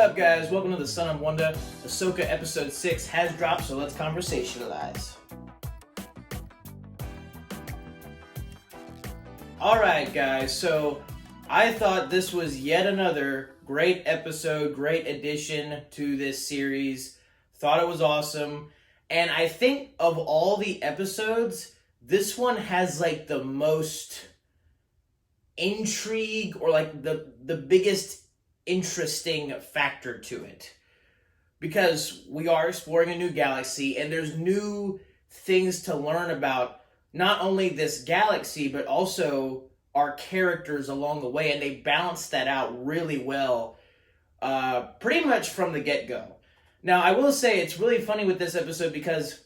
up, guys? Welcome to the Son of Wanda. Ahsoka episode 6 has dropped, so let's conversationalize. Alright, guys, so I thought this was yet another great episode, great addition to this series. Thought it was awesome. And I think of all the episodes, this one has like the most intrigue or like the biggest interesting factor to it, because we are exploring a new galaxy and there's new things to learn about not only this galaxy but also our characters along the way, and they balance that out really well pretty much from the get-go. Now I will say it's really funny with this episode because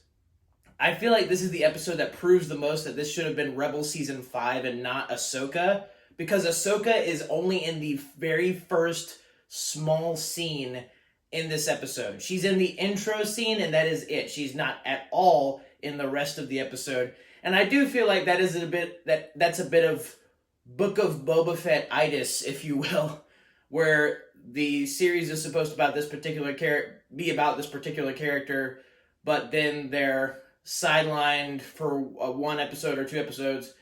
I feel like this is the episode that proves the most that this should have been Rebels Season 5 and not Ahsoka, because Ahsoka is only in the very first small scene in this episode. She's in the intro scene, and that is it. She's not at all in the rest of the episode. And I do feel like that is that's a bit of Book of Boba Fett-itis, if you will, where the series is supposed to be about this particular character, but then they're sidelined for one episode or two episodes,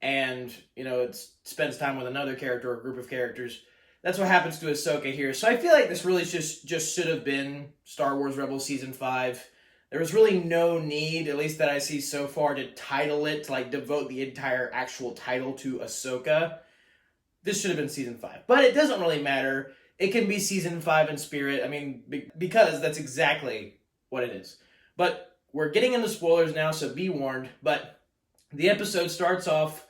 and it spends time with another character or a group of characters. That's what happens to Ahsoka here. So I feel like this really just should have been Star Wars Rebels Season 5. There was really no need, at least that I see so far, to title it, to devote the entire actual title to Ahsoka. This should have been Season 5. But it doesn't really matter. It can be Season 5 in spirit. I mean, because that's exactly what it is. But we're getting into spoilers now, so be warned. But the episode starts off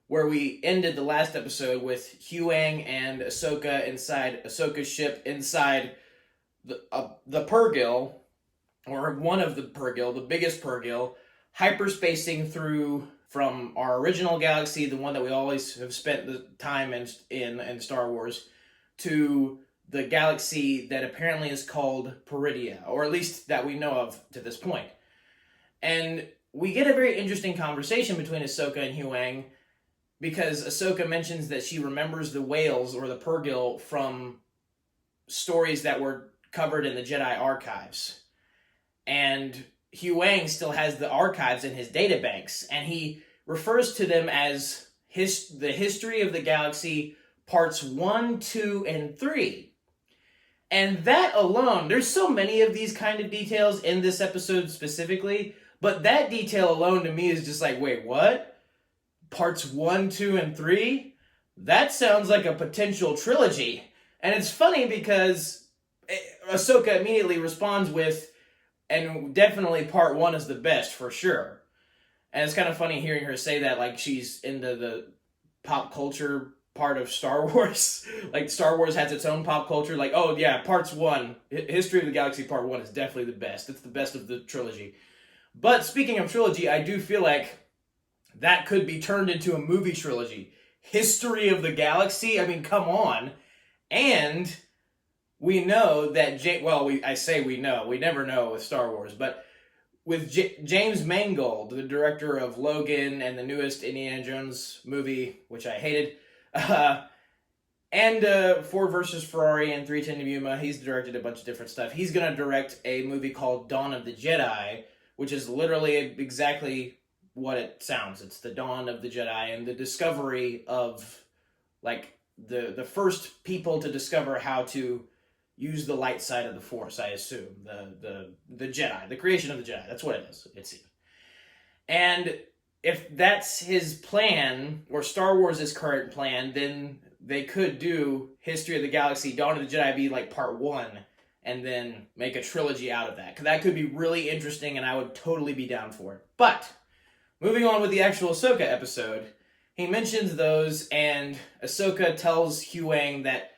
where we ended the last episode with Huyang and Ahsoka inside Ahsoka's ship, inside the Purrgil, or one of the Purrgil, the biggest Purrgil, hyperspacing through from our original galaxy, the one that we always have spent the time in Star Wars, to the galaxy that apparently is called Peridea, or at least that we know of to this point. And we get a very interesting conversation between Ahsoka and Huyang, because Ahsoka mentions that she remembers the whales, or the Purrgil, from stories that were covered in the Jedi archives. And Huyang still has the archives in his databanks, and he refers to them as the history of the galaxy, parts 1, 2, and 3. And that alone, there's so many of these kind of details in this episode specifically, but that detail alone to me is just like, wait, what? Parts 1, 2, and 3? That sounds like a potential trilogy. And it's funny because Ahsoka immediately responds with, and definitely part 1 is the best, for sure. And it's kind of funny hearing her say that like she's into the pop culture part of Star Wars. Like Star Wars has its own pop culture. Like, oh yeah, parts 1, History of the Galaxy part 1 is definitely the best. It's the best of the trilogy. But speaking of trilogy, I do feel like that could be turned into a movie trilogy. History of the Galaxy? I mean, come on. And we know that, I say we know. We never know with Star Wars. But with James Mangold, the director of Logan and the newest Indiana Jones movie, which I hated, and Ford vs. Ferrari and 3:10 to Yuma, he's directed a bunch of different stuff. He's going to direct a movie called Dawn of the Jedi, which is literally exactly what it sounds. It's the dawn of the Jedi and the discovery of the first people to discover how to use the light side of the Force, I assume. The Jedi, the creation of the Jedi. That's what it is, it seems. And if that's his plan, or Star Wars' current plan, then they could do History of the Galaxy, Dawn of the Jedi be like part 1, and then make a trilogy out of that. Because that could be really interesting, and I would totally be down for it. But moving on with the actual Ahsoka episode, he mentions those, and Ahsoka tells Huyang that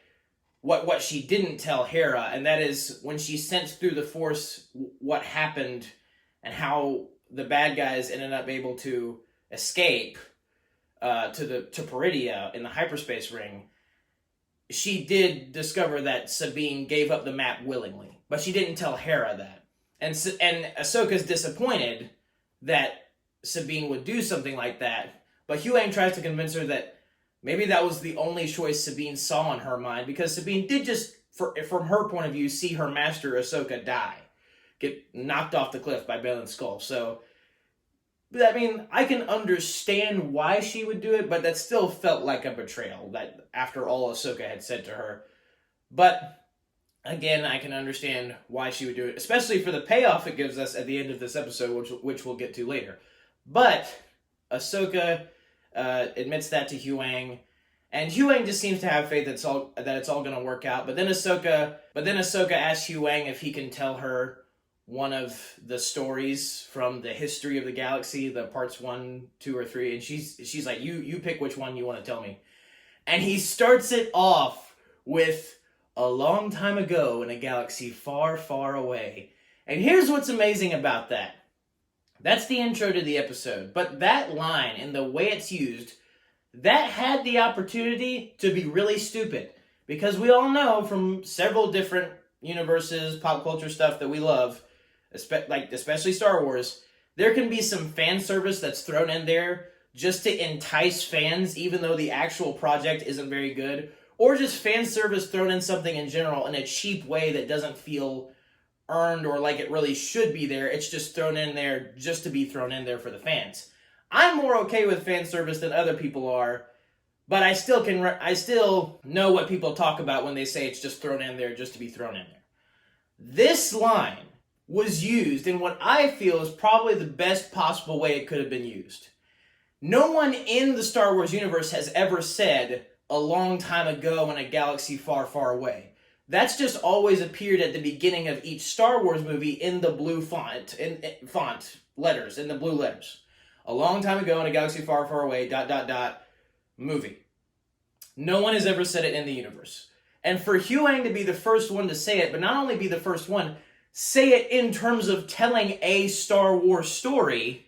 what she didn't tell Hera, and that is when she sensed through the Force what happened and how the bad guys ended up able to escape to Peridea in the hyperspace ring. She did discover that Sabine gave up the map willingly, but she didn't tell Hera that. And Ahsoka's disappointed that Sabine would do something like that, but Huyang tries to convince her that maybe that was the only choice Sabine saw in her mind, because Sabine did just from her point of view, see her master Ahsoka die, get knocked off the cliff by Baylan Skoll. So, I mean, I can understand why she would do it, but that still felt like a betrayal. That after all Ahsoka had said to her, but again, I can understand why she would do it, especially for the payoff it gives us at the end of this episode, which we'll get to later. But Ahsoka admits that to Huyang, and Huyang just seems to have faith that it's all going to work out. But then Ahsoka asks Huyang if he can tell her one of the stories from the history of the galaxy, the parts 1, 2, or 3, and she's like, you pick which one you want to tell me. And he starts it off with a long time ago in a galaxy far, far away. And here's what's amazing about that. That's the intro to the episode. But that line and the way it's used, that had the opportunity to be really stupid. Because we all know from several different universes, pop culture stuff that we love, especially Star Wars, there can be some fan service that's thrown in there just to entice fans, even though the actual project isn't very good. Or just fan service thrown in something in general in a cheap way that doesn't feel earned or like it really should be there. It's just thrown in there just to be thrown in there for the fans. I'm more okay with fan service than other people are, but I still know what people talk about when they say it's just thrown in there just to be thrown in there. This line was used in what I feel is probably the best possible way it could have been used. No one in the Star Wars universe has ever said a long time ago in a galaxy far, far away. That's just always appeared at the beginning of each Star Wars movie in the blue font, in the blue letters. A long time ago in a galaxy far, far away, ... movie. No one has ever said it in the universe. And for Huyang to be the first one to say it, but not only be the first one, say it in terms of telling a Star Wars story,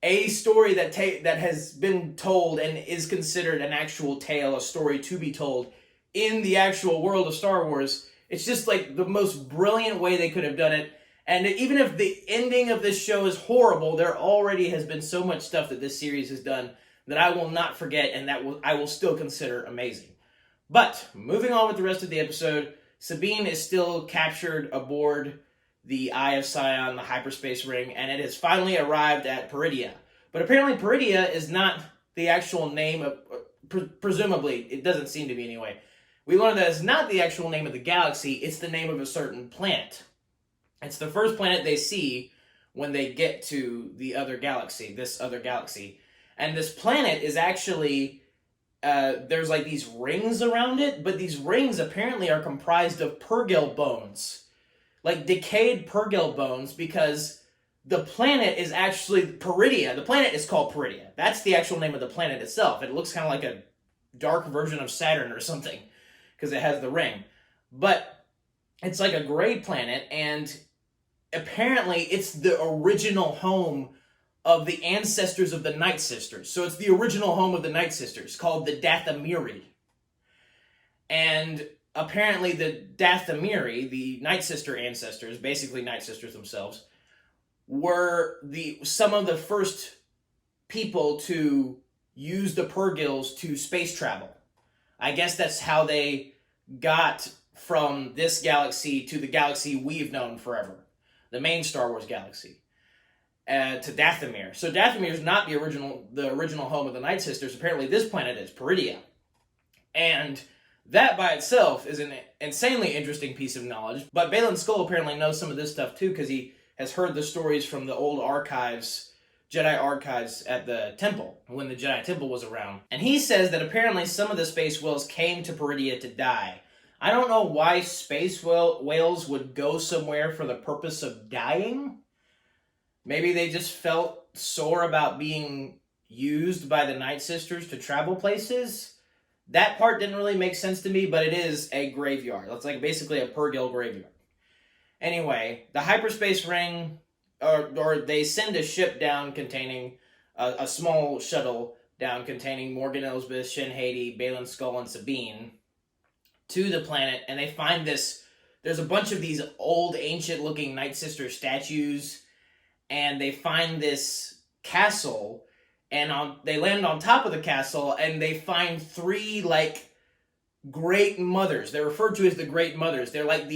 a story that has been told and is considered an actual tale, a story to be told in the actual world of Star Wars. It's just like the most brilliant way they could have done it. And even if the ending of this show is horrible, there already has been so much stuff that this series has done that I will not forget and I will still consider amazing. But moving on with the rest of the episode, Sabine is still captured aboard the Eye of Sion, the hyperspace ring, and it has finally arrived at Peridia. But apparently Peridia is not the actual name of, presumably, it doesn't seem to be anyway. We learn that it's not the actual name of the galaxy, it's the name of a certain planet. It's the first planet they see when they get to the other galaxy, this other galaxy. And this planet is actually, there's like these rings around it, but these rings apparently are comprised of Purgil bones. Like decayed Purgil bones, because the planet is actually Peridia. The planet is called Peridia. That's the actual name of the planet itself. It looks kind of like a dark version of Saturn or something, because it has the ring. But it's like a gray planet, and apparently it's the original home of the ancestors of the Night Sisters. So it's the original home of the Night Sisters, called the Dathomiri. And apparently the Dathomiri, the Night Sister ancestors, basically Night Sisters themselves, were some of the first people to use the Purgils to space travel. I guess that's how they got from this galaxy to the galaxy we've known forever, the main Star Wars galaxy, to Dathomir. So Dathomir is not the original home of the Night Sisters. Apparently this planet is Peridia. And that by itself is an insanely interesting piece of knowledge. But Baylan Skoll apparently knows some of this stuff too, because he has heard the stories from the old archives, Jedi archives at the temple, when the Jedi temple was around. And he says that apparently some of the space whales came to Peridia to die. I don't know why space whales would go somewhere for the purpose of dying. Maybe they just felt sore about being used by the Night Sisters to travel places. That part didn't really make sense to me, but it is a graveyard. It's like basically a Purgil graveyard. Anyway, the hyperspace ring, or they send a ship down containing, a small shuttle down containing Morgan Elsbeth, Shin Hati, Baylan Skoll, and Sabine to the planet, and they find there's a bunch of these old, ancient-looking Night Sister statues, and they find this castle, and they land on top of the castle, and they find 3, great mothers. They're referred to as the great mothers. They're like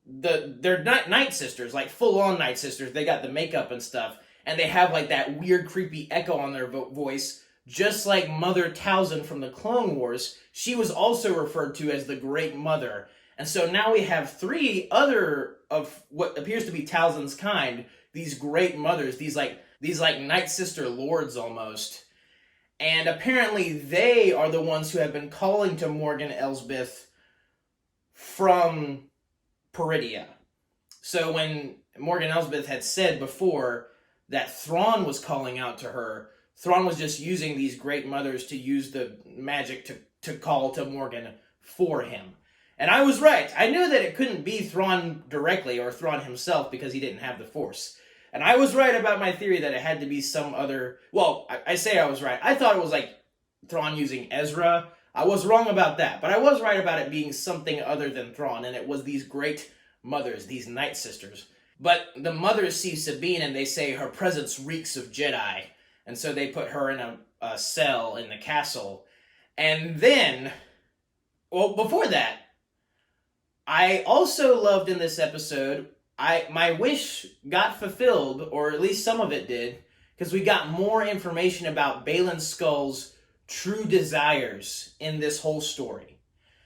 they're not night sisters, like full-on night sisters. They got the makeup and stuff, and they have like that weird, creepy echo on their voice, just like Mother Talzin from the Clone Wars. She was also referred to as the Great Mother. And so now we have 3 other of what appears to be Talzin's kind, these great mothers, these night sister lords almost. And apparently they are the ones who have been calling to Morgan Elsbeth from Peridea. So when Morgan Elsbeth had said before that Thrawn was calling out to her, Thrawn was just using these great mothers to use the magic to call to Morgan for him. And I was right. I knew that it couldn't be Thrawn directly or Thrawn himself because he didn't have the Force. And I was right about my theory that it had to be some other... Well, I say I was right. I thought it was like Thrawn using Ezra. I was wrong about that. But I was right about it being something other than Thrawn. And it was these great mothers, these night sisters. But the mothers see Sabine and they say her presence reeks of Jedi. And so they put her in a cell in the castle. And then... Well, before that, I also loved in this episode... my wish got fulfilled, or at least some of it did, because we got more information about Baylan Skoll's true desires in this whole story.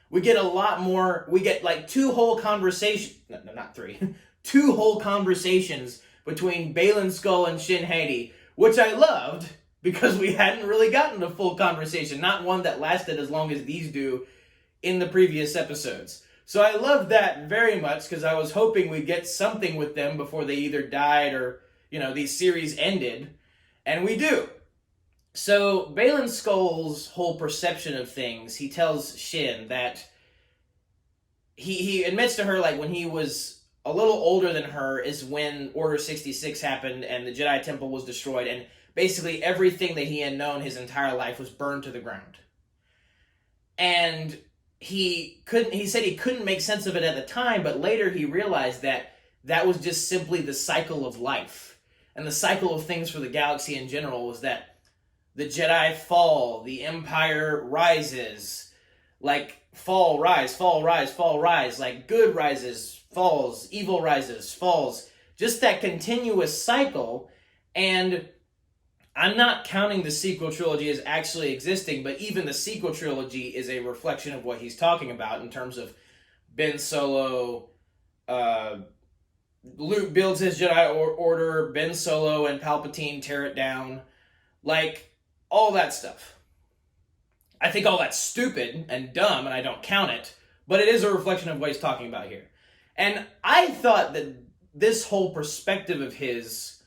We get a lot more, we get like 2 whole conversations, no, not 3, 2 whole conversations between Baylan Skoll and Shin Hati, which I loved, because we hadn't really gotten a full conversation, not one that lasted as long as these do in the previous episodes. So I loved that very much because I was hoping we'd get something with them before they either died or, these series ended. And we do. So Baylan Skoll's whole perception of things, he tells Shin that he admits to her, like, when he was a little older than her is when Order 66 happened and the Jedi Temple was destroyed. And basically everything that he had known his entire life was burned to the ground. And... He said he couldn't make sense of it at the time, but later he realized that was just simply the cycle of life. And the cycle of things for the galaxy in general was that the Jedi fall, the Empire rises, like fall, rise, like good rises, falls, evil rises, falls. Just that continuous cycle. And I'm not counting the sequel trilogy as actually existing, but even the sequel trilogy is a reflection of what he's talking about in terms of Ben Solo, Luke builds his Jedi Order, Ben Solo and Palpatine tear it down, like, all that stuff. I think all that's stupid and dumb, and I don't count it, but it is a reflection of what he's talking about here. And I thought that this whole perspective of his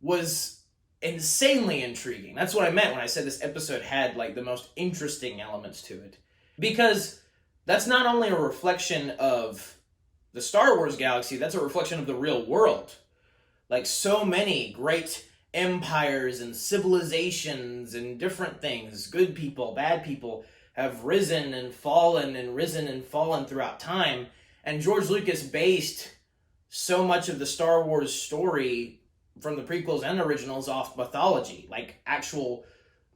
was insanely intriguing. That's what I meant when I said this episode had like the most interesting elements to it. Because that's not only a reflection of the Star Wars galaxy, that's a reflection of the real world. Like so many great empires and civilizations and different things, good people, bad people, have risen and fallen and risen and fallen throughout time. And George Lucas based so much of the Star Wars story from the prequels and originals off mythology, like actual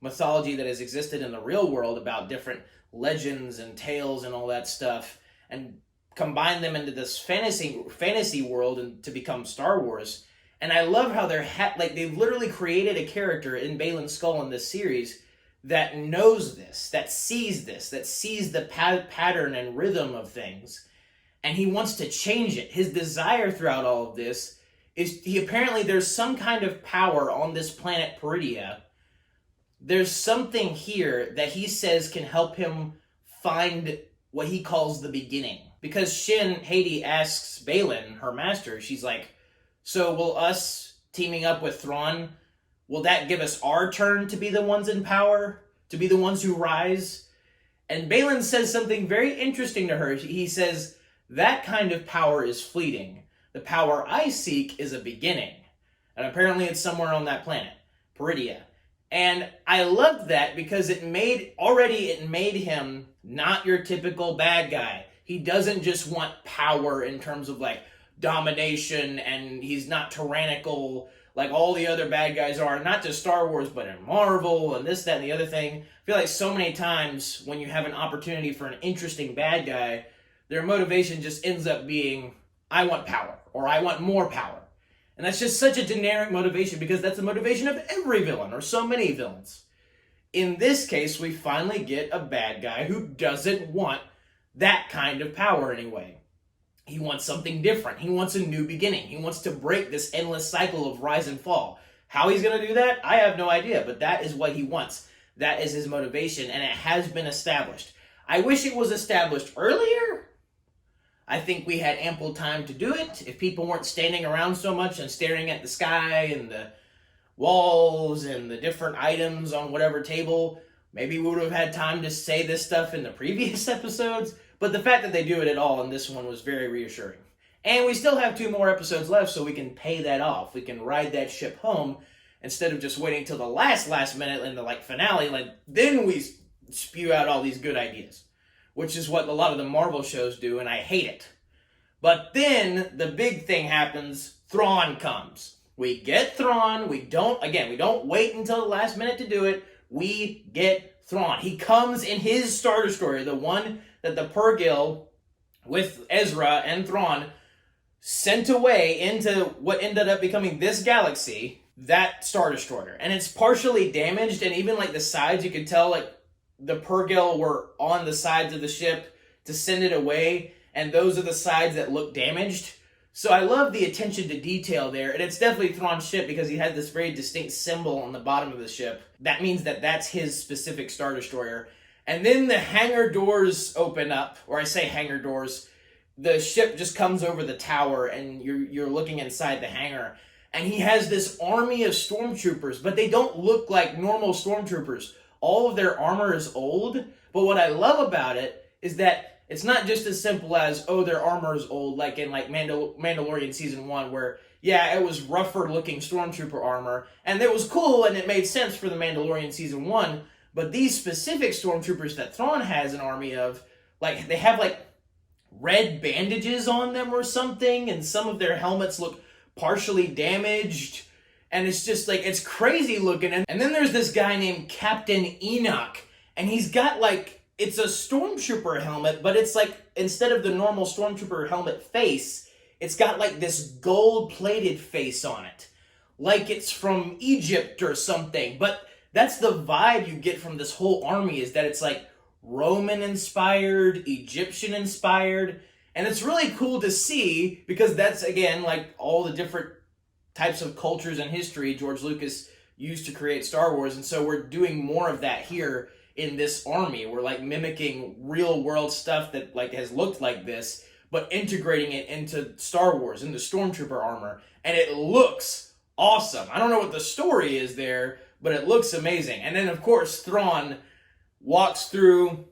mythology that has existed in the real world about different legends and tales and all that stuff, and combine them into this fantasy world and to become Star Wars. And I love how they've literally created a character in Baylan Skoll in this series that knows this, that sees the pattern and rhythm of things, and he wants to change it. His desire throughout all of this is there's some kind of power on this planet Peridea. There's something here that he says can help him find what he calls the beginning. Because Shin Hati asks Baylan, her master, she's like, so will us teaming up with Thrawn, will that give us our turn to be the ones in power? To be the ones who rise? And Baylan says something very interesting to her. He says, that kind of power is fleeting. The power I seek is a beginning. And apparently it's somewhere on that planet, Peridea. And I loved that because it made him not your typical bad guy. He doesn't just want power in terms of like domination, and he's not tyrannical like all the other bad guys are, not just Star Wars, but in Marvel and this, that, and the other thing. I feel like so many times when you have an opportunity for an interesting bad guy, their motivation just ends up being, I want power, or I want more power. And that's just such a generic motivation because that's the motivation of every villain, or so many villains. In this case, we finally get a bad guy who doesn't want that kind of power anyway. He wants something different. He wants a new beginning. He wants to break this endless cycle of rise and fall. How he's going to do that, I have no idea, but that is what he wants. That is his motivation, and it has been established. I wish it was established earlier. I think we had ample time to do it. If people weren't standing around so much and staring at the sky and the walls and the different items on whatever table, maybe we would have had time to say this stuff in the previous episodes. But the fact that they do it at all in this one was very reassuring. And we still have 2 more episodes left, so we can pay that off. We can ride that ship home instead of just waiting till the last minute in the finale. Then we spew out all these good ideas, which is what a lot of the Marvel shows do, and I hate it. But then the big thing happens. Thrawn comes. We get Thrawn. We don't wait until the last minute to do it. We get Thrawn. He comes in his Star Destroyer, the one that the Purrgil with Ezra and Thrawn sent away into what ended up becoming this galaxy, that Star Destroyer. And it's partially damaged, and even the sides, you could tell the Purrgil were on the sides of the ship to send it away, and those are the sides that look damaged. So I love the attention to detail there, and it's definitely Thrawn's ship because he had this very distinct symbol on the bottom of the ship. That means that that's his specific Star Destroyer. And then the hangar doors open up, or I say hangar doors. The ship just comes over the tower, and you're looking inside the hangar. And he has this army of stormtroopers, but they don't look like normal stormtroopers. All of their armor is old, but what I love about it is that it's not just as simple as, oh, their armor is old, like in Mandalorian Season 1, where, yeah, it was rougher looking stormtrooper armor, and it was cool, and it made sense for the Mandalorian Season 1, but these specific stormtroopers that Thrawn has an army of, they have, red bandages on them or something, and some of their helmets look partially damaged, and it's just, it's crazy looking. And then there's this guy named Captain Enoch, and he's got, it's a stormtrooper helmet, but it's instead of the normal stormtrooper helmet face, it's got this gold-plated face on it. Like it's from Egypt or something. But that's the vibe you get from this whole army, is that it's Roman-inspired, Egyptian-inspired. And it's really cool to see because that's, again, all the different types of cultures and history George Lucas used to create Star Wars. And so we're doing more of that here in this army. We're mimicking real world stuff that has looked like this, but integrating it into Star Wars, into Stormtrooper armor, and it looks awesome. I don't know what the story is there, but it looks amazing. And then of course Thrawn walks through,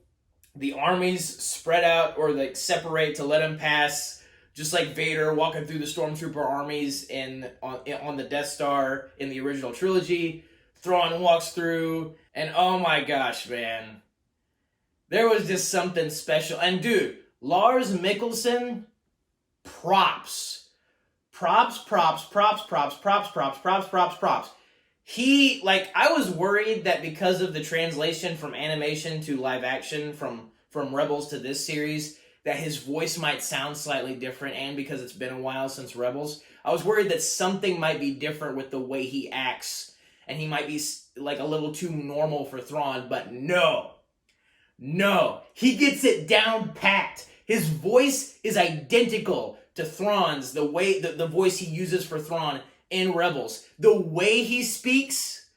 the armies spread out or separate to let him pass, just like Vader walking through the Stormtrooper armies on the Death Star in the original trilogy. Thrawn walks through, and oh my gosh, man. There was just something special. And dude, Lars Mikkelsen, props. He, I was worried that because of the translation from animation to live action, from Rebels to this series, that his voice might sound slightly different, and because it's been a while since Rebels, I was worried that something might be different with the way he acts, and he might be a little too normal for Thrawn, but no, he gets it down pat. His voice is identical to Thrawn's, the way the voice he uses for Thrawn in Rebels. The way he speaks,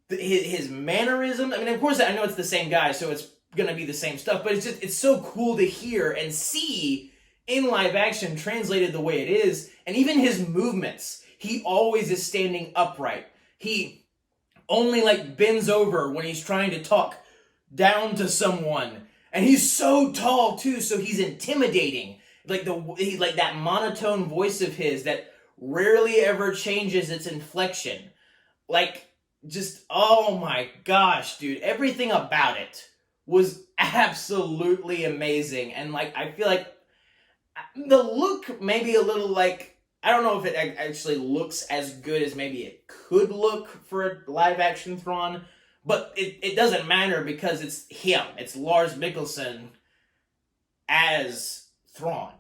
his mannerism. I mean, of course, I know it's the same guy, so it's gonna be the same stuff, but it's so cool to hear and see in live action translated the way it is. And even his movements, he always is standing upright. He only bends over when he's trying to talk down to someone. And he's so tall too, so he's intimidating. That monotone voice of his that rarely ever changes its inflection. Oh my gosh, dude. Everything about it was absolutely amazing. And I feel the look maybe a little I don't know if it actually looks as good as maybe it could look for a live action Thrawn, but it doesn't matter because it's him. It's Lars Mikkelsen as Thrawn.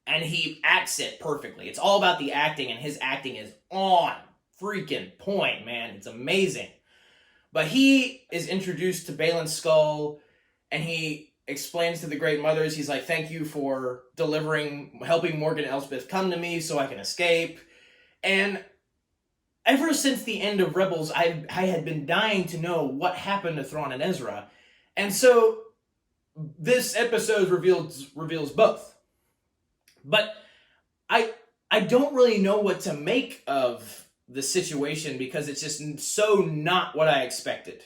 And he acts it perfectly. It's all about the acting, and his acting is on freaking point, man. It's amazing. But he is introduced to Balin's skull, and he explains to the Great Mothers, he's like, thank you for helping Morgan Elsbeth come to me so I can escape. And ever since the end of Rebels, I had been dying to know what happened to Thrawn and Ezra. And so this episode reveals both. But I don't really know what to make of the situation because it's just so not what I expected.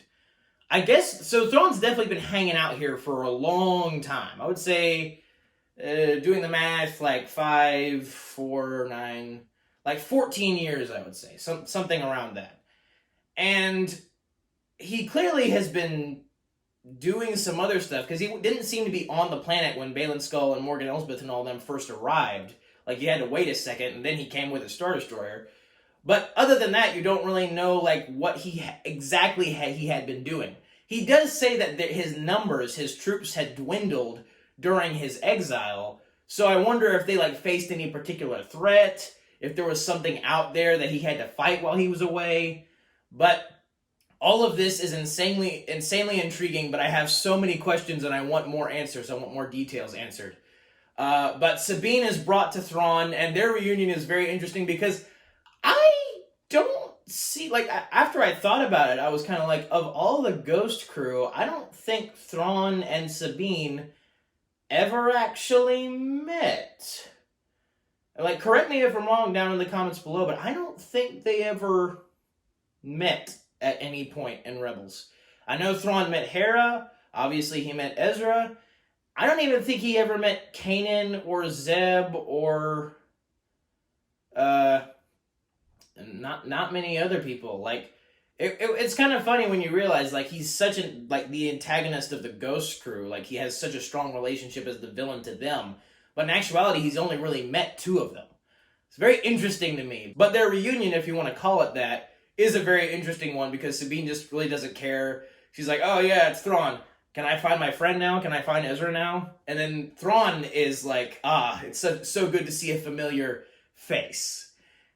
I guess, so Thrawn's definitely been hanging out here for a long time. I would say, doing the math, like 5, 4, 9, like 14 years, I would say. Something around that. And he clearly has been doing some other stuff, because he didn't seem to be on the planet when Balin Skull and Morgan Elsbeth and all of them first arrived. Like, you had to wait a second, and then he came with a Star Destroyer. But other than that, you don't really know, like, what he had been doing. He does say that his troops had dwindled during his exile, so I wonder if they, like, faced any particular threat, if there was something out there that he had to fight while he was away. But all of this is insanely intriguing, but I have so many questions and I want more answers. I want more details answered. But Sabine is brought to Thrawn, and their reunion is very interesting because I don't see, like, after I thought about it, I was kind of like, of all the Ghost crew, I don't think Thrawn and Sabine ever actually met. Like, correct me if I'm wrong down in the comments below, but I don't think they ever met at any point in Rebels. I know Thrawn met Hera. Obviously, he met Ezra. I don't even think he ever met Kanan or Zeb or not many other people. Like, it's kind of funny when you realize, like, he's such the antagonist of the Ghost crew. Like, he has such a strong relationship as the villain to them. But in actuality, he's only really met 2 of them. It's very interesting to me. But their reunion, if you want to call it that, is a very interesting one because Sabine just really doesn't care. She's like, oh yeah, it's Thrawn. Can I find my friend now? Can I find Ezra now? And then Thrawn is like, it's so good to see a familiar face.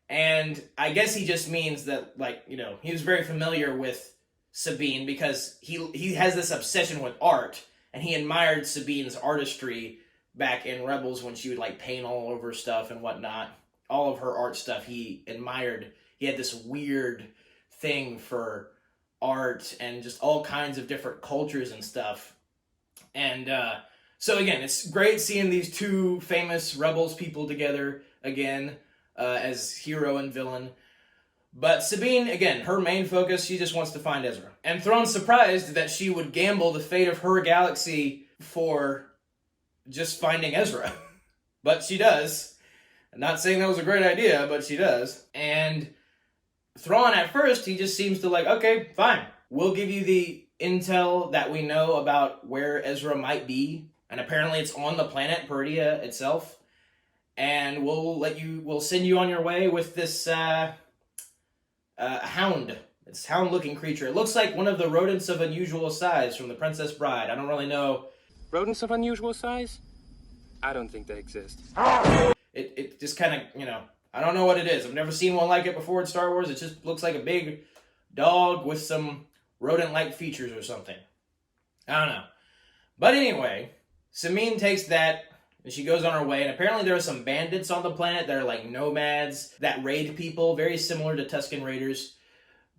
And I guess he just means that, like, you know, he was very familiar with Sabine because he has this obsession with art, and he admired Sabine's artistry back in Rebels when she would, like, paint all over stuff and whatnot. All of her art stuff he admired. He had this weird thing for art and just all kinds of different cultures and stuff. And so again, it's great seeing these 2 famous Rebels people together again as hero and villain. But Sabine, again, her main focus, she just wants to find Ezra. And Thrawn's surprised that she would gamble the fate of her galaxy for just finding Ezra. But she does. I'm not saying that was a great idea, but she does. And Thrawn, at first, he just seems to like, okay, fine. We'll give you the intel that we know about where Ezra might be. And apparently it's on the planet Peridia itself. And we'll send you on your way with this hound. It's a hound-looking creature. It looks like one of the rodents of unusual size from The Princess Bride. I don't really know. Rodents of unusual size? I don't think they exist. It just kind of, you know, I don't know what it is. I've never seen one like it before in Star Wars. It just looks like a big dog with some rodent-like features or something. I don't know. But anyway, Sabine takes that and she goes on her way. And apparently there are some bandits on the planet that are like nomads that raid people, very similar to Tusken Raiders.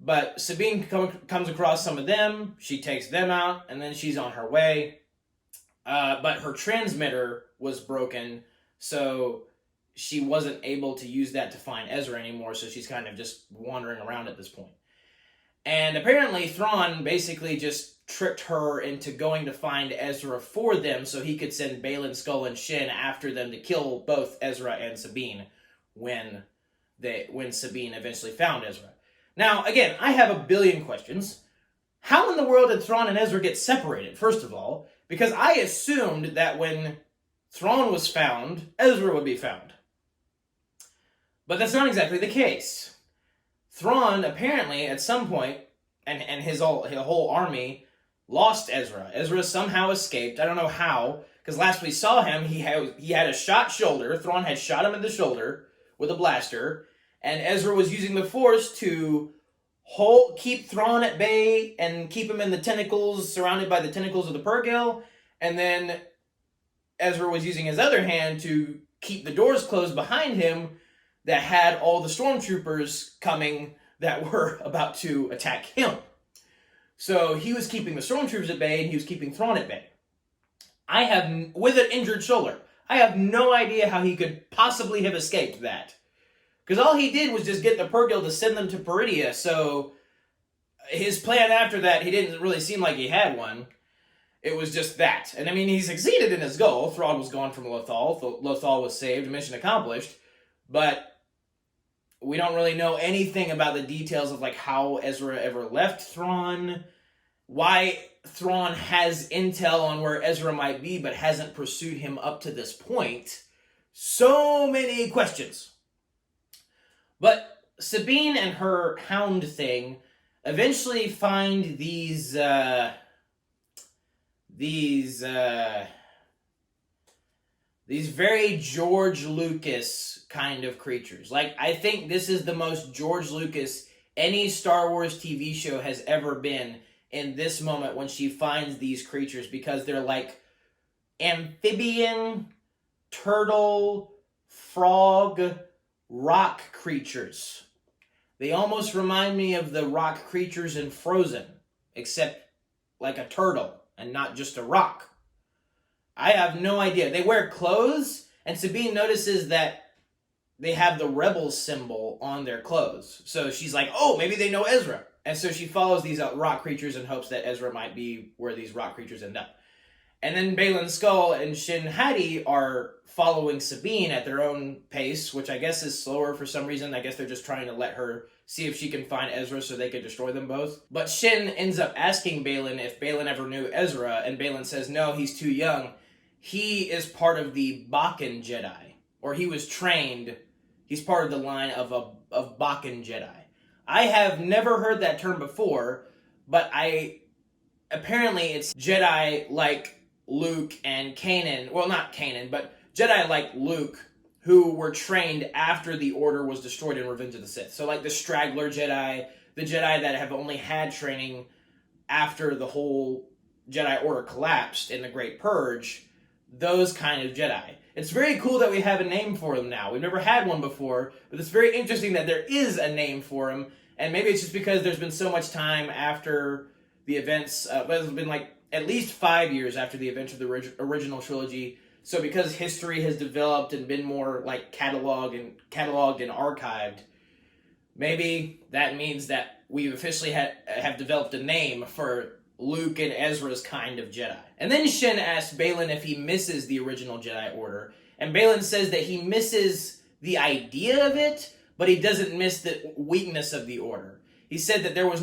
But Sabine comes across some of them. She takes them out and then she's on her way. But her transmitter was broken, so she wasn't able to use that to find Ezra anymore, so she's kind of just wandering around at this point. And apparently Thrawn basically just tricked her into going to find Ezra for them so he could send Balin, Skull, and Shin after them to kill both Ezra and Sabine when Sabine eventually found Ezra. Now, again, I have a billion questions. How in the world did Thrawn and Ezra get separated, first of all? Because I assumed that when Thrawn was found, Ezra would be found. But that's not exactly the case. Thrawn apparently at some point, and his whole army lost Ezra. Ezra somehow escaped. I don't know how, because last we saw him, he had a shot shoulder. Thrawn had shot him in the shoulder with a blaster, and Ezra was using the Force to keep Thrawn at bay and keep him in the tentacles, surrounded by the tentacles of the Purrgil, and then Ezra was using his other hand to keep the doors closed behind him that had all the stormtroopers coming that were about to attack him. So he was keeping the stormtroopers at bay, and he was keeping Thrawn at bay. With an injured shoulder, I have no idea how he could possibly have escaped that. Because all he did was just get the Purrgil to send them to Peridia, so his plan after that, he didn't really seem like he had one. It was just that. And I mean, he succeeded in his goal. Thrawn was gone from Lothal. Lothal was saved, mission accomplished. But we don't really know anything about the details of like how Ezra ever left Thrawn, why Thrawn has intel on where Ezra might be but hasn't pursued him up to this point. So many questions. But Sabine and her hound thing eventually find these very George Lucas kind of creatures. Like, I think this is the most George Lucas any Star Wars TV show has ever been in this moment when she finds these creatures, because they're like amphibian, turtle, frog, rock creatures. They almost remind me of the rock creatures in Frozen, except like a turtle and not just a rock. I have no idea. They wear clothes, and Sabine notices that they have the rebel symbol on their clothes. So she's like, oh, maybe they know Ezra. And so she follows these rock creatures in hopes that Ezra might be where these rock creatures end up. And then Baylan Skull and Shin Hati are following Sabine at their own pace, which I guess is slower for some reason. I guess they're just trying to let her see if she can find Ezra so they could destroy them both. But Shin ends up asking Baylan if Baylan ever knew Ezra, and Baylan says no, he's too young. He is part of the Bakken Jedi, or he was trained. He's part of the line of Bakken Jedi. I have never heard that term before, but apparently it's Jedi like Luke and Kanan, well, not Kanan, but Jedi like Luke, who were trained after the Order was destroyed in Revenge of the Sith. So like the straggler Jedi, the Jedi that have only had training after the whole Jedi Order collapsed in the Great Purge, those kind of Jedi. It's very cool that we have a name for them now. We've never had one before, but it's very interesting that there is a name for them, and maybe it's just because there's been so much time after the events, it's been like at least 5 years after the events of the original trilogy. So because history has developed and been more like cataloged and archived, maybe that means that we've officially have developed a name for Luke and Ezra's kind of Jedi. And then Shin asks Baylan if he misses the original Jedi Order, and Baylan says that he misses the idea of it, but he doesn't miss the weakness of the Order. He said that there was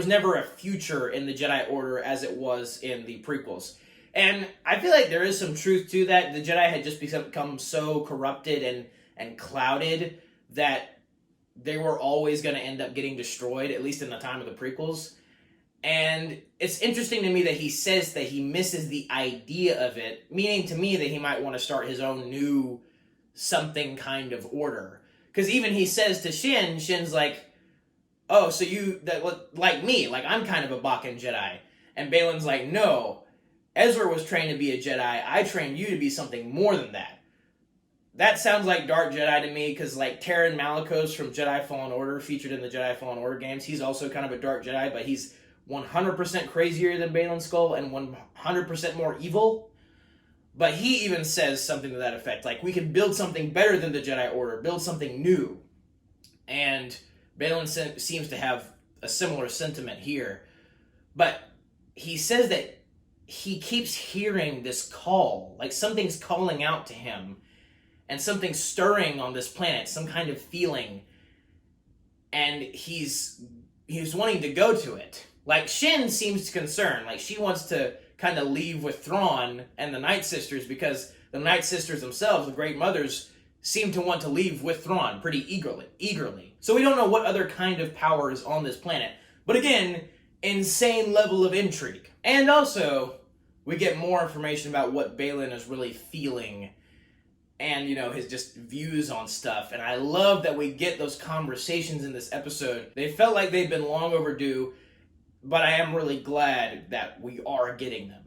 never a future in the Jedi Order as it was in the prequels. And I feel like there is some truth to that. The Jedi had just become so corrupted and clouded that they were always going to end up getting destroyed, at least in the time of the prequels. And it's interesting to me that he says that he misses the idea of it, meaning to me that he might want to start his own new something kind of order. Because even he says to Shin's like, oh, so like me, like I'm kind of a Bakken Jedi. And Baylan's like, no, Ezra was trained to be a Jedi. I trained you to be something more than that. That sounds like Dark Jedi to me, because like Taron Malicos from Jedi Fallen Order, featured in the Jedi Fallen Order games, he's also kind of a Dark Jedi, but he's 100% crazier than Baylan Skull and 100% more evil. But he even says something to that effect, like, we can build something better than the Jedi Order, build something new. And Baylan seems to have a similar sentiment here. But he says that he keeps hearing this call, like something's calling out to him, and something's stirring on this planet, some kind of feeling, and he's wanting to go to it. Like, Shin seems concerned, like she wants to kind of leave with Thrawn and the Night Sisters, because the Night Sisters themselves, the Great Mothers, seem to want to leave with Thrawn pretty eagerly. So we don't know what other kind of power is on this planet. But again, insane level of intrigue. And also, we get more information about what Baylan is really feeling and, his just views on stuff. And I love that we get those conversations in this episode. They felt like they've been long overdue, but I am really glad that we are getting them.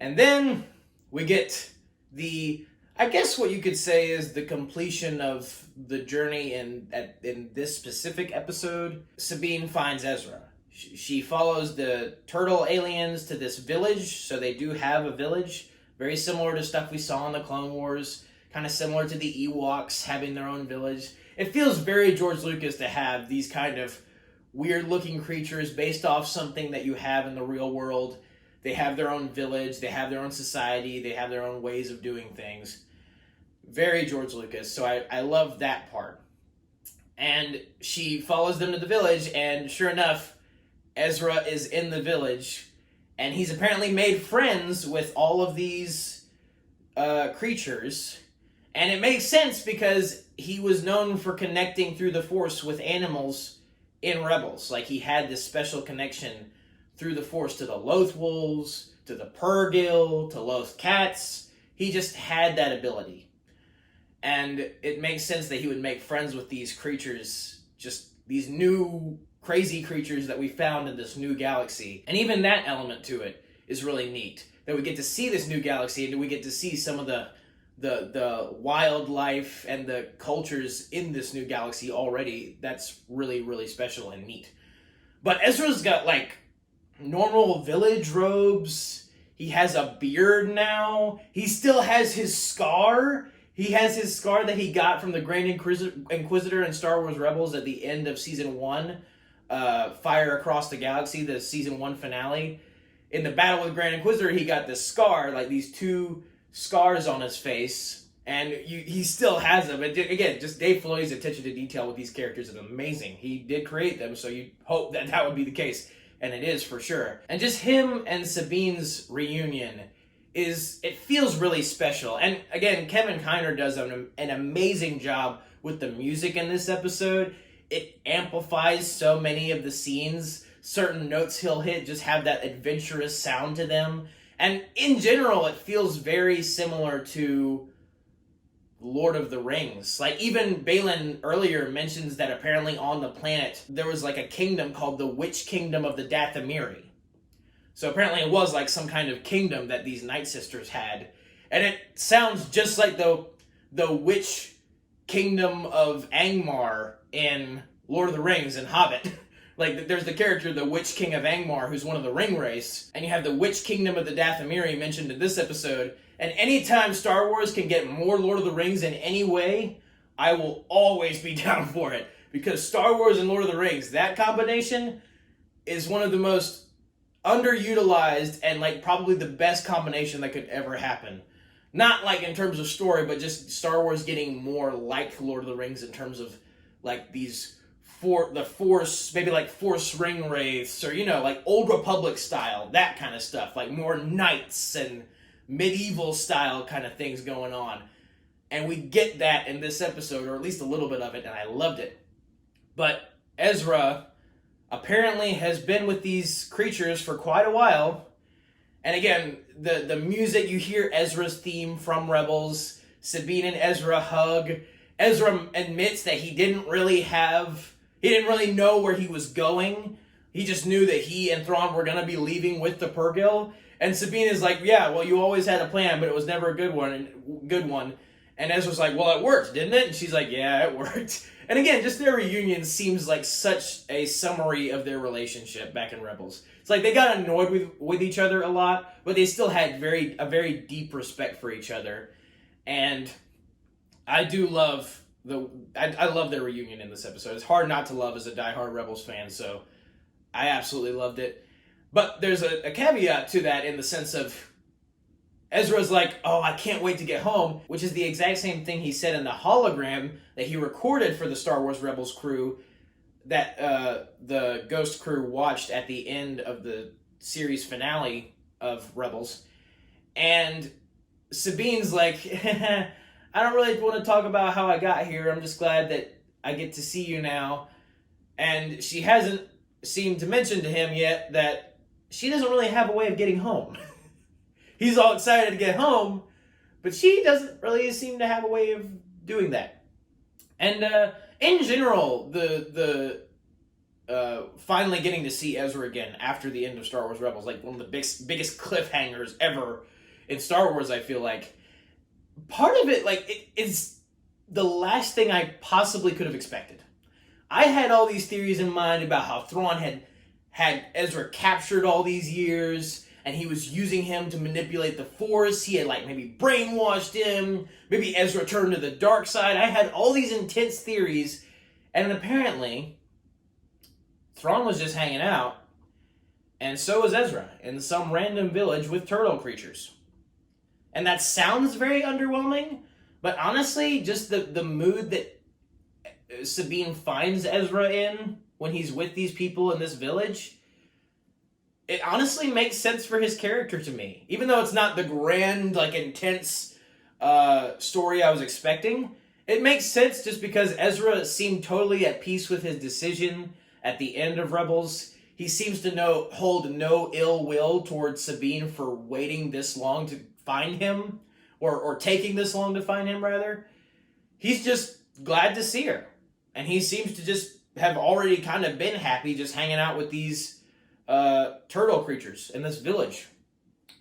And then we get I guess what you could say is the completion of the journey in this specific episode. Sabine finds Ezra. She follows the turtle aliens to this village, so they do have a village, very similar to stuff we saw in the Clone Wars, kind of similar to the Ewoks having their own village. It feels very George Lucas to have these kind of weird-looking creatures based off something that you have in the real world. They have their own village, they have their own society, they have their own ways of doing things. Very George Lucas, so I love that part. And she follows them to the village, and sure enough, Ezra is in the village, and he's apparently made friends with all of these creatures. And it makes sense because he was known for connecting through the Force with animals in Rebels. Like, he had this special connection through the Force to the Loth wolves, to the Purrgil, to Loth cats. He just had that ability. And it makes sense that he would make friends with these creatures, just these new crazy creatures that we found in this new galaxy. And even that element to it is really neat. That we get to see this new galaxy and we get to see some of the wildlife and the cultures in this new galaxy already. That's really, really special and neat. But Ezra's got like normal village robes. He has a beard now. He still has his scar. He has his scar that he got from the Grand Inquisitor in Star Wars Rebels at the end of Season 1. Fire Across the Galaxy, the Season 1 finale. In the battle with Grand Inquisitor, he got this scar, like these two scars on his face. And he still has them. And again, just Dave Filoni's attention to detail with these characters is amazing. He did create them, so you hope that that would be the case. And it is, for sure. And just him and Sabine's reunion it feels really special. And again, Kevin Kiner does an amazing job with the music in this episode. It amplifies so many of the scenes. Certain notes he'll hit just have that adventurous sound to them. And in general, it feels very similar to Lord of the Rings. Like, even Baylan earlier mentions that apparently on the planet there was like a kingdom called the Witch Kingdom of the Dathomiri. So apparently it was like some kind of kingdom that these Night Sisters had. And it sounds just like the Witch Kingdom of Angmar in Lord of the Rings and Hobbit. Like, there's the character, the Witch King of Angmar, who's one of the Ring Race. And you have the Witch Kingdom of the Dathomiri mentioned in this episode. And anytime Star Wars can get more Lord of the Rings in any way, I will always be down for it. Because Star Wars and Lord of the Rings, that combination is one of the most underutilized and like probably the best combination that could ever happen. Not like in terms of story, but just Star Wars getting more like Lord of the Rings in terms of like the Force, maybe like Force ring wraiths, or like Old Republic style, that kind of stuff, like more knights and medieval style kind of things going on. And we get that in this episode, or at least a little bit of it, and I loved it. But Ezra apparently has been with these creatures for quite a while. And again, the music, you hear Ezra's theme from Rebels. Sabine and Ezra hug. Ezra admits that he didn't really know where he was going. He just knew that he and Thrawn were going to be leaving with the Purrgil. And Sabine is like, yeah, well, you always had a plan, but it was never a good one. And Ezra's like, well, it worked, didn't it? And she's like, yeah, it worked. And again, just their reunion seems like such a summary of their relationship back in Rebels. It's like they got annoyed with each other a lot, but they still had a very deep respect for each other. And I do love I love their reunion in this episode. It's hard not to love as a diehard Rebels fan, so I absolutely loved it. But there's a caveat to that in the sense of Ezra's like, oh, I can't wait to get home, which is the exact same thing he said in the hologram that he recorded for the Star Wars Rebels crew that the Ghost crew watched at the end of the series finale of Rebels. And Sabine's like, I don't really want to talk about how I got here. I'm just glad that I get to see you now. And she hasn't seemed to mention to him yet that she doesn't really have a way of getting home. He's all excited to get home, but she doesn't really seem to have a way of doing that. And in general, the finally getting to see Ezra again after the end of Star Wars Rebels, like one of the biggest cliffhangers ever in Star Wars, I feel like. Part of it, like, it is the last thing I possibly could have expected. I had all these theories in mind about how Thrawn had Ezra captured all these years, and he was using him to manipulate the Force. He had, like, maybe brainwashed him. Maybe Ezra turned to the dark side. I had all these intense theories, and apparently Thrawn was just hanging out, and so was Ezra, in some random village with turtle creatures. And that sounds very underwhelming, but honestly, just the mood that Sabine finds Ezra in when he's with these people in this village, it honestly makes sense for his character to me. Even though it's not the grand, like, intense story I was expecting, it makes sense just because Ezra seemed totally at peace with his decision at the end of Rebels. He seems to hold no ill will towards Sabine for waiting this long to find him, or taking this long to find him, rather. He's just glad to see her. And he seems to just have already kind of been happy just hanging out with these turtle creatures in this village,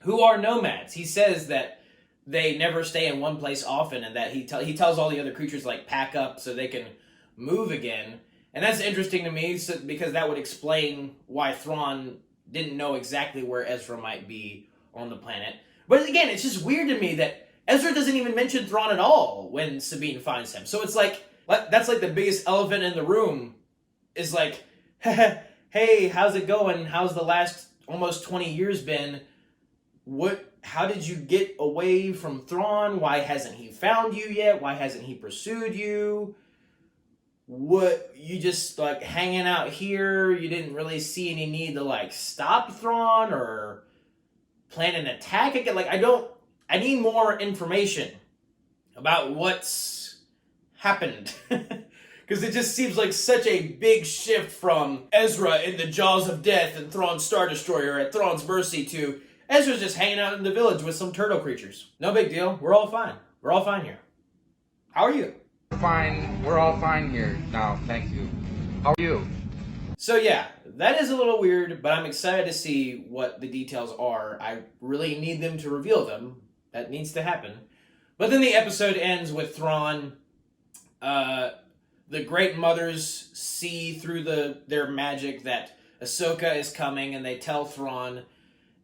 who are nomads. He says that they never stay in one place often, and that he tells all the other creatures, like, pack up so they can move again. And that's interesting to me, because that would explain why Thrawn didn't know exactly where Ezra might be on the planet. But again, it's just weird to me that Ezra doesn't even mention Thrawn at all when Sabine finds him. So it's like, that's like the biggest elephant in the room, is like, hey, how's it going? How's the last almost 20 years been? How did you get away from Thrawn? Why hasn't he found you yet? Why hasn't he pursued you? You just, like, hanging out here? You didn't really see any need to, like, stop Thrawn or plan an attack again? Like, I need more information about what's happened. Because it just seems like such a big shift from Ezra in the jaws of death and Thrawn's Star Destroyer at Thrawn's Mercy to Ezra's just hanging out in the village with some turtle creatures. No big deal. We're all fine. We're all fine here. How are you? Fine. We're all fine here now. Thank you. How are you? So yeah, that is a little weird, but I'm excited to see what the details are. I really need them to reveal them. That needs to happen. But then the episode ends with Thrawn. The Great Mothers see through their magic that Ahsoka is coming, and they tell Thrawn.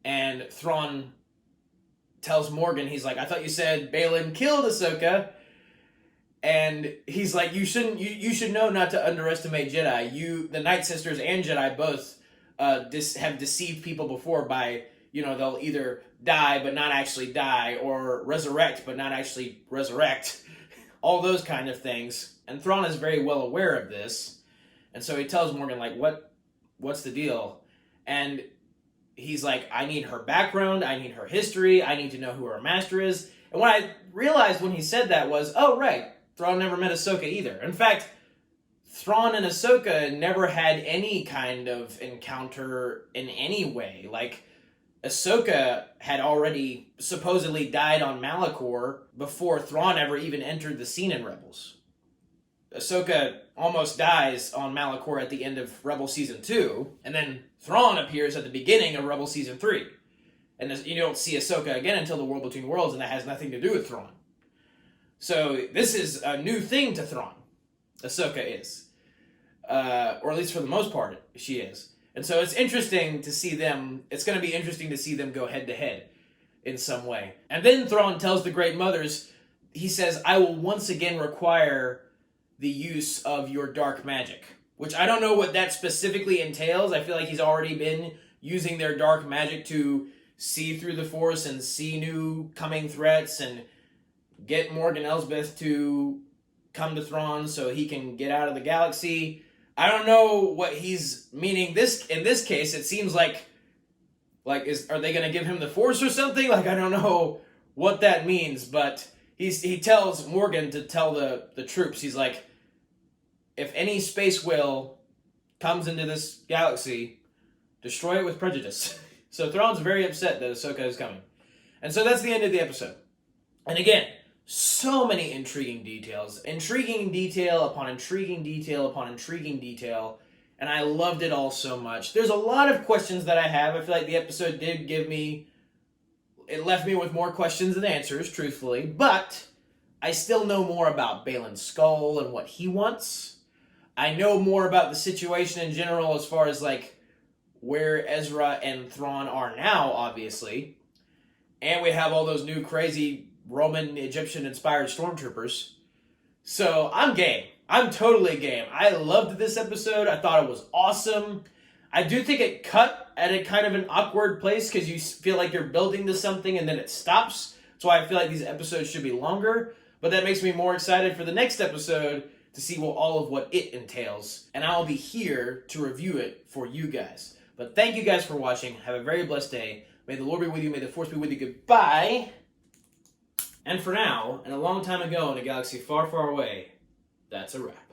And Thrawn tells Morgan, he's like, I thought you said Balin killed Ahsoka. And he's like, you should know not to underestimate Jedi. The Night Sisters and Jedi both have deceived people before by, they'll either die but not actually die, or resurrect but not actually resurrect. All those kind of things. And Thrawn is very well aware of this. And so he tells Morgan, like, what's the deal? And he's like, I need her background, I need her history, I need to know who her master is. And what I realized when he said that was, oh, right, Thrawn never met Ahsoka either. In fact, Thrawn and Ahsoka never had any kind of encounter in any way. Like, Ahsoka had already supposedly died on Malachor before Thrawn ever even entered the scene in Rebels. Ahsoka almost dies on Malachor at the end of Rebel Season 2, and then Thrawn appears at the beginning of Rebel Season 3. And you don't see Ahsoka again until the World Between Worlds, and that has nothing to do with Thrawn. So this is a new thing to Thrawn. Ahsoka is. Or at least for the most part, she is. And so it's interesting to see them, it's going to be interesting to see them go head to head in some way. And then Thrawn tells the Great Mothers, he says, I will once again require the use of your dark magic. Which I don't know what that specifically entails. I feel like he's already been using their dark magic to see through the Force and see new coming threats and get Morgan Elsbeth to come to Thrawn so he can get out of the galaxy. I don't know what he's meaning. In this case, it seems like are they going to give him the Force or something? Like, I don't know what that means, but he tells Morgan to tell the troops, he's like, if any space whale comes into this galaxy, destroy it with prejudice. So Thrawn's very upset that Ahsoka is coming. And so that's the end of the episode. And again, so many intriguing details. Intriguing detail upon intriguing detail upon intriguing detail. And I loved it all so much. There's a lot of questions that I have. I feel like the episode did it left me with more questions than answers, truthfully. But I still know more about Baylan Skoll and what he wants. I know more about the situation in general as far as, like, where Ezra and Thrawn are now, obviously. And we have all those new crazy Roman, Egyptian-inspired stormtroopers. So I'm game. I'm totally game. I loved this episode. I thought it was awesome. I do think it cut at a kind of an awkward place because you feel like you're building to something and then it stops. That's why I feel like these episodes should be longer. But that makes me more excited for the next episode to see all of what it entails. And I'll be here to review it for you guys. But thank you guys for watching. Have a very blessed day. May the Lord be with you. May the Force be with you. Goodbye. And for now, and a long time ago in a galaxy far, far away, that's a wrap.